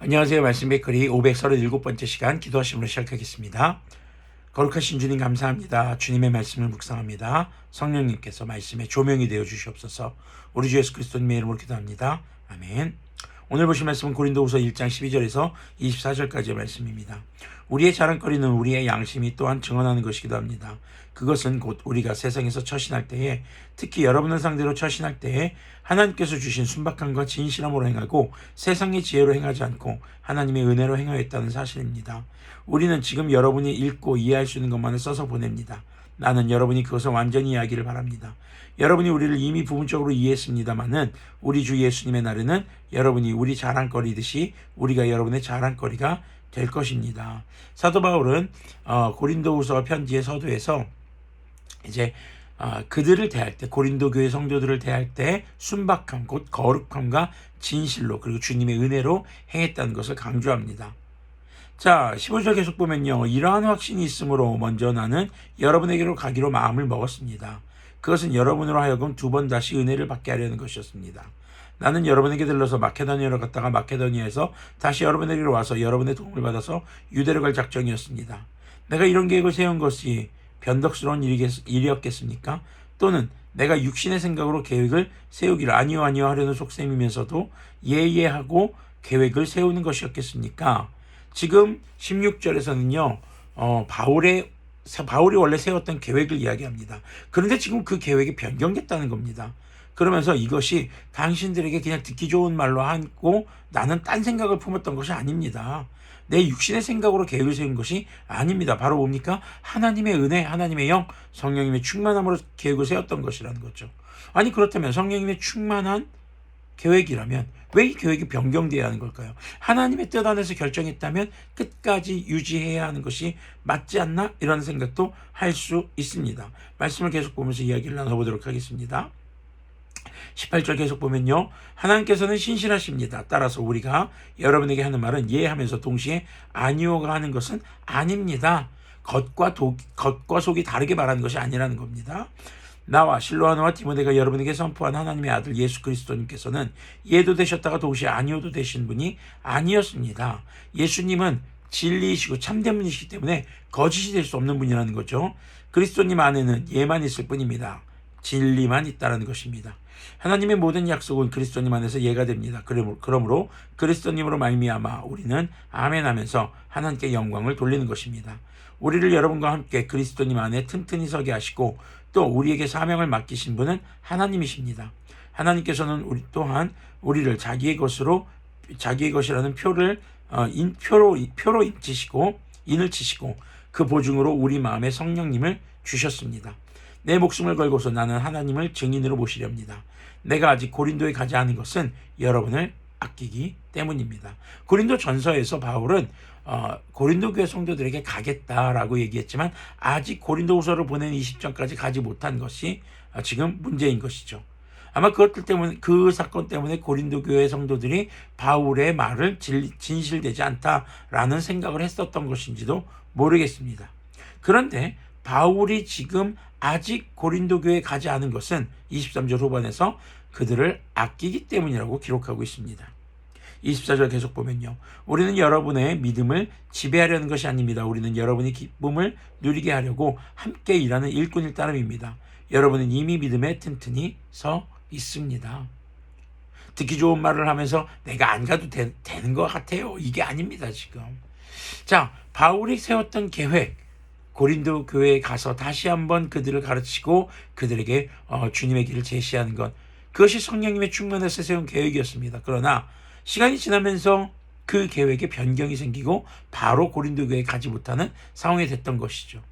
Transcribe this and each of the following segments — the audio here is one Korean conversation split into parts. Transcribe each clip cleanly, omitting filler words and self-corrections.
안녕하세요. 말씀 베이커리 537번째 시간 기도하심으로 시작하겠습니다. 거룩하신 주님 감사합니다. 주님의 말씀을 묵상합니다. 성령님께서 말씀의 조명이 되어 주시옵소서. 우리 주 예수 그리스도님의 이름으로 기도합니다. 아멘. 오늘 보실 말씀은 고린도후서 1장 12절에서 24절까지의 말씀입니다. 우리의 자랑거리는 우리의 양심이 또한 증언하는 것이기도 합니다. 그것은 곧 우리가 세상에서 처신할 때에, 특히 여러분을 상대로 처신할 때에 하나님께서 주신 순박함과 진실함으로 행하고 세상의 지혜로 행하지 않고 하나님의 은혜로 행하였다는 사실입니다. 우리는 지금 여러분이 읽고 이해할 수 있는 것만을 써서 보냅니다. 나는 여러분이 그것을 완전히 이해하기를 바랍니다. 여러분이 우리를 이미 부분적으로 이해했습니다마는 우리 주 예수님의 날에는 여러분이 우리 자랑거리듯이 우리가 여러분의 자랑거리가 될 것입니다. 사도 바울은 고린도후서 편지의 서두에서 이제 그들을 대할 때, 고린도 교회 성도들을 대할 때 순박함, 곧 거룩함과 진실로, 그리고 주님의 은혜로 행했다는 것을 강조합니다. 자, 15절 계속 보면요. 이러한 확신이 있으므로 먼저 나는 여러분에게로 가기로 마음을 먹었습니다. 그것은 여러분으로 하여금 두 번 다시 은혜를 받게 하려는 것이었습니다. 나는 여러분에게 들러서 마케도니아로 갔다가 마케도니아에서 다시 여러분에게로 와서 여러분의 도움을 받아서 유대로 갈 작정이었습니다. 내가 이런 계획을 세운 것이 변덕스러운 일이었겠습니까? 또는 내가 육신의 생각으로 계획을 세우기를 아니요 하려는 속셈이면서도 예하고 계획을 세우는 것이었겠습니까? 지금 16절에서는요, 바울이 원래 세웠던 계획을 이야기합니다. 그런데 지금 그 계획이 변경됐다는 겁니다. 그러면서 이것이 당신들에게 그냥 듣기 좋은 말로 하고 나는 딴 생각을 품었던 것이 아닙니다. 내 육신의 생각으로 계획을 세운 것이 아닙니다. 바로 뭡니까? 하나님의 은혜, 하나님의 영, 성령님의 충만함으로 계획을 세웠던 것이라는 거죠. 아니 그렇다면 성령님의 충만한 계획이라면 왜 이 계획이 변경되어야 하는 걸까요? 하나님의 뜻 안에서 결정했다면 끝까지 유지해야 하는 것이 맞지 않나? 이런 생각도 할 수 있습니다. 말씀을 계속 보면서 이야기를 나눠보도록 하겠습니다. 18절 계속 보면요. 하나님께서는 신실하십니다. 따라서 우리가 여러분에게 하는 말은 예 하면서 동시에 아니오가 하는 것은 아닙니다. 겉과 속이 다르게 말하는 것이 아니라는 겁니다. 나와 실로아노와 디모데가 여러분에게 선포한 하나님의 아들 예수 그리스도님께서는 예도 되셨다가 동시에 아니오도 되신 분이 아니었습니다. 예수님은 진리이시고 참된 분이시기 때문에 거짓이 될 수 없는 분이라는 거죠. 그리스도님 안에는 예만 있을 뿐입니다. 진리만 있다는 것입니다. 하나님의 모든 약속은 그리스도님 안에서 예가 됩니다. 그러므로 그리스도님으로 말미암아 우리는 아멘 하면서 하나님께 영광을 돌리는 것입니다. 우리를 여러분과 함께 그리스도님 안에 튼튼히 서게 하시고 또 우리에게 사명을 맡기신 분은 하나님이십니다. 하나님께서는 또한 우리를 자기의 것이라는 표로 인을 치시고 그 보증으로 우리 마음에 성령님을 주셨습니다. 내 목숨을 걸고서 나는 하나님을 증인으로 모시렵니다. 내가 아직 고린도에 가지 않은 것은 여러분을 아끼기 때문입니다. 고린도 전서에서 바울은 고린도 교회 성도들에게 가겠다라고 얘기했지만 아직 고린도 후서를 보낸 20장까지 가지 못한 것이 지금 문제인 것이죠. 아마 그것들 때문에, 그 사건 때문에 고린도 교회 성도들이 바울의 말을 진실되지 않다라는 생각을 했었던 것인지도 모르겠습니다. 그런데 바울이 지금 아직 고린도 교회에 가지 않은 것은 23절 후반에서 그들을 아끼기 때문이라고 기록하고 있습니다. 24절 계속 보면요. 우리는 여러분의 믿음을 지배하려는 것이 아닙니다. 우리는 여러분이 기쁨을 누리게 하려고 함께 일하는 일꾼일 따름입니다. 여러분은 이미 믿음에 튼튼히 서 있습니다. 듣기 좋은 말을 하면서 내가 안 가도 되는 것 같아요. 이게 아닙니다, 지금. 자, 바울이 세웠던 계획, 고린도 교회에 가서 다시 한번 그들을 가르치고 그들에게 주님의 길을 제시하는 것, 그것이 성령님의 충만에서 세운 계획이었습니다. 그러나 시간이 지나면서 그 계획에 변경이 생기고 바로 고린도 교회에 가지 못하는 상황이 됐던 것이죠.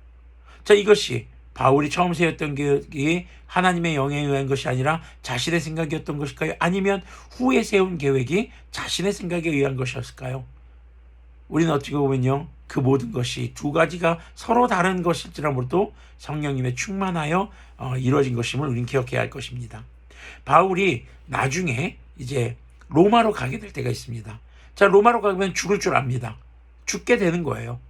자, 이것이 바울이 처음 세웠던 계획이 하나님의 영에 의한 것이 아니라 자신의 생각이었던 것일까요? 아니면 후에 세운 계획이 자신의 생각에 의한 것이었을까요? 우리는 어떻게 보면요, 그 모든 것이 두 가지가 서로 다른 것일지라도 성령님의 충만하여 이루어진 것임을 우리는 기억해야 할 것입니다. 바울이 나중에 이제 로마로 가게 될 때가 있습니다. 자, 로마로 가면 죽을 줄 압니다. 죽게 되는 거예요.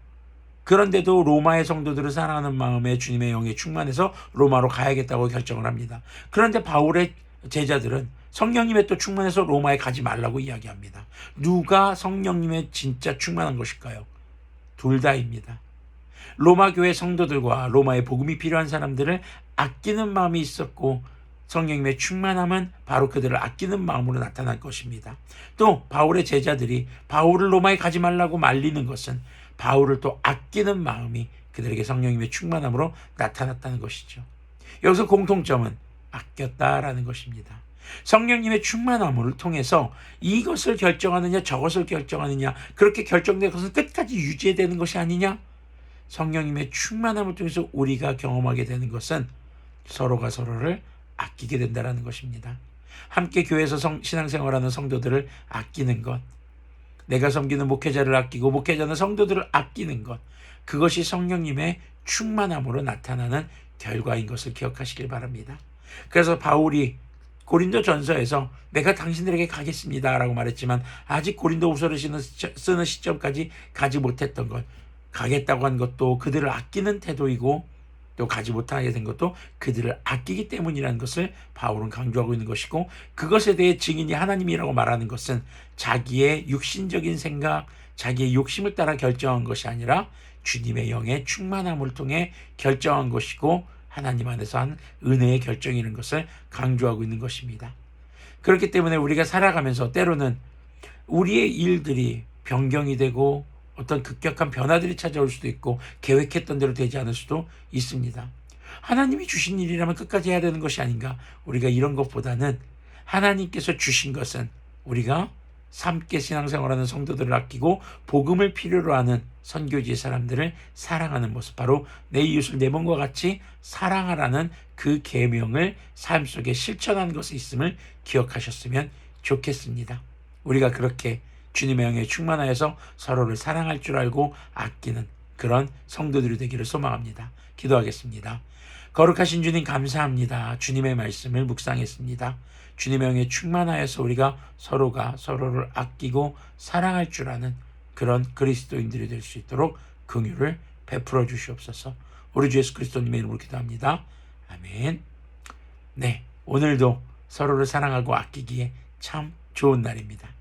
그런데도 로마의 성도들을 사랑하는 마음에 주님의 영에 충만해서 로마로 가야겠다고 결정을 합니다. 그런데 바울의 제자들은 성령님의 또 충만해서 로마에 가지 말라고 이야기합니다. 누가 성령님의 진짜 충만한 것일까요? 둘 다입니다. 로마 교회 성도들과 로마의 복음이 필요한 사람들을 아끼는 마음이 있었고, 성령님의 충만함은 바로 그들을 아끼는 마음으로 나타날 것입니다. 또 바울의 제자들이 바울을 로마에 가지 말라고 말리는 것은 바울을 또 아끼는 마음이 그들에게 성령님의 충만함으로 나타났다는 것이죠. 여기서 공통점은 아꼈다라는 것입니다. 성령님의 충만함을 통해서 이것을 결정하느냐 저것을 결정하느냐, 그렇게 결정된 것은 끝까지 유지되는 것이 아니냐. 성령님의 충만함을 통해서 우리가 경험하게 되는 것은 서로가 서로를 아끼게 된다는 것입니다. 함께 교회에서 신앙생활하는 성도들을 아끼는 것, 내가 섬기는 목회자를 아끼고 목회자는 성도들을 아끼는 것, 그것이 성령님의 충만함으로 나타나는 결과인 것을 기억하시길 바랍니다. 그래서 바울이 고린도 전서에서 내가 당신들에게 가겠습니다 라고 말했지만 아직 고린도 후서를 쓰는 시점까지 가지 못했던 것, 가겠다고 한 것도 그들을 아끼는 태도이고, 또 가지 못하게 된 것도 그들을 아끼기 때문이라는 것을 바울은 강조하고 있는 것이고, 그것에 대해 증인이 하나님이라고 말하는 것은 자기의 육신적인 생각, 자기의 욕심을 따라 결정한 것이 아니라 주님의 영의 충만함을 통해 결정한 것이고, 하나님 안에서 한 은혜의 결정이라는 것을 강조하고 있는 것입니다. 그렇기 때문에 우리가 살아가면서 때로는 우리의 일들이 변경이 되고 어떤 급격한 변화들이 찾아올 수도 있고 계획했던 대로 되지 않을 수도 있습니다. 하나님이 주신 일이라면 끝까지 해야 되는 것이 아닌가. 우리가 이런 것보다는 하나님께서 주신 것은 우리가 함께 신앙생활하는 성도들을 아끼고 복음을 필요로 하는 선교지의 사람들을 사랑하는 모습, 바로 내 이웃을 내 몸과 같이 사랑하라는 그 계명을 삶 속에 실천하는 것이 있음을 기억하셨으면 좋겠습니다. 우리가 그렇게 주님의 영에 충만하여서 서로를 사랑할 줄 알고 아끼는 그런 성도들이 되기를 소망합니다. 기도하겠습니다. 거룩하신 주님 감사합니다. 주님의 말씀을 묵상했습니다. 주님의 영에 충만하여서 우리가 서로가 서로를 아끼고 사랑할 줄 아는 그런 그리스도인들이 될 수 있도록 긍휼을 베풀어 주시옵소서. 우리 주 예수 그리스도님의 이름으로 기도합니다. 아멘. 네, 오늘도 서로를 사랑하고 아끼기에 참 좋은 날입니다.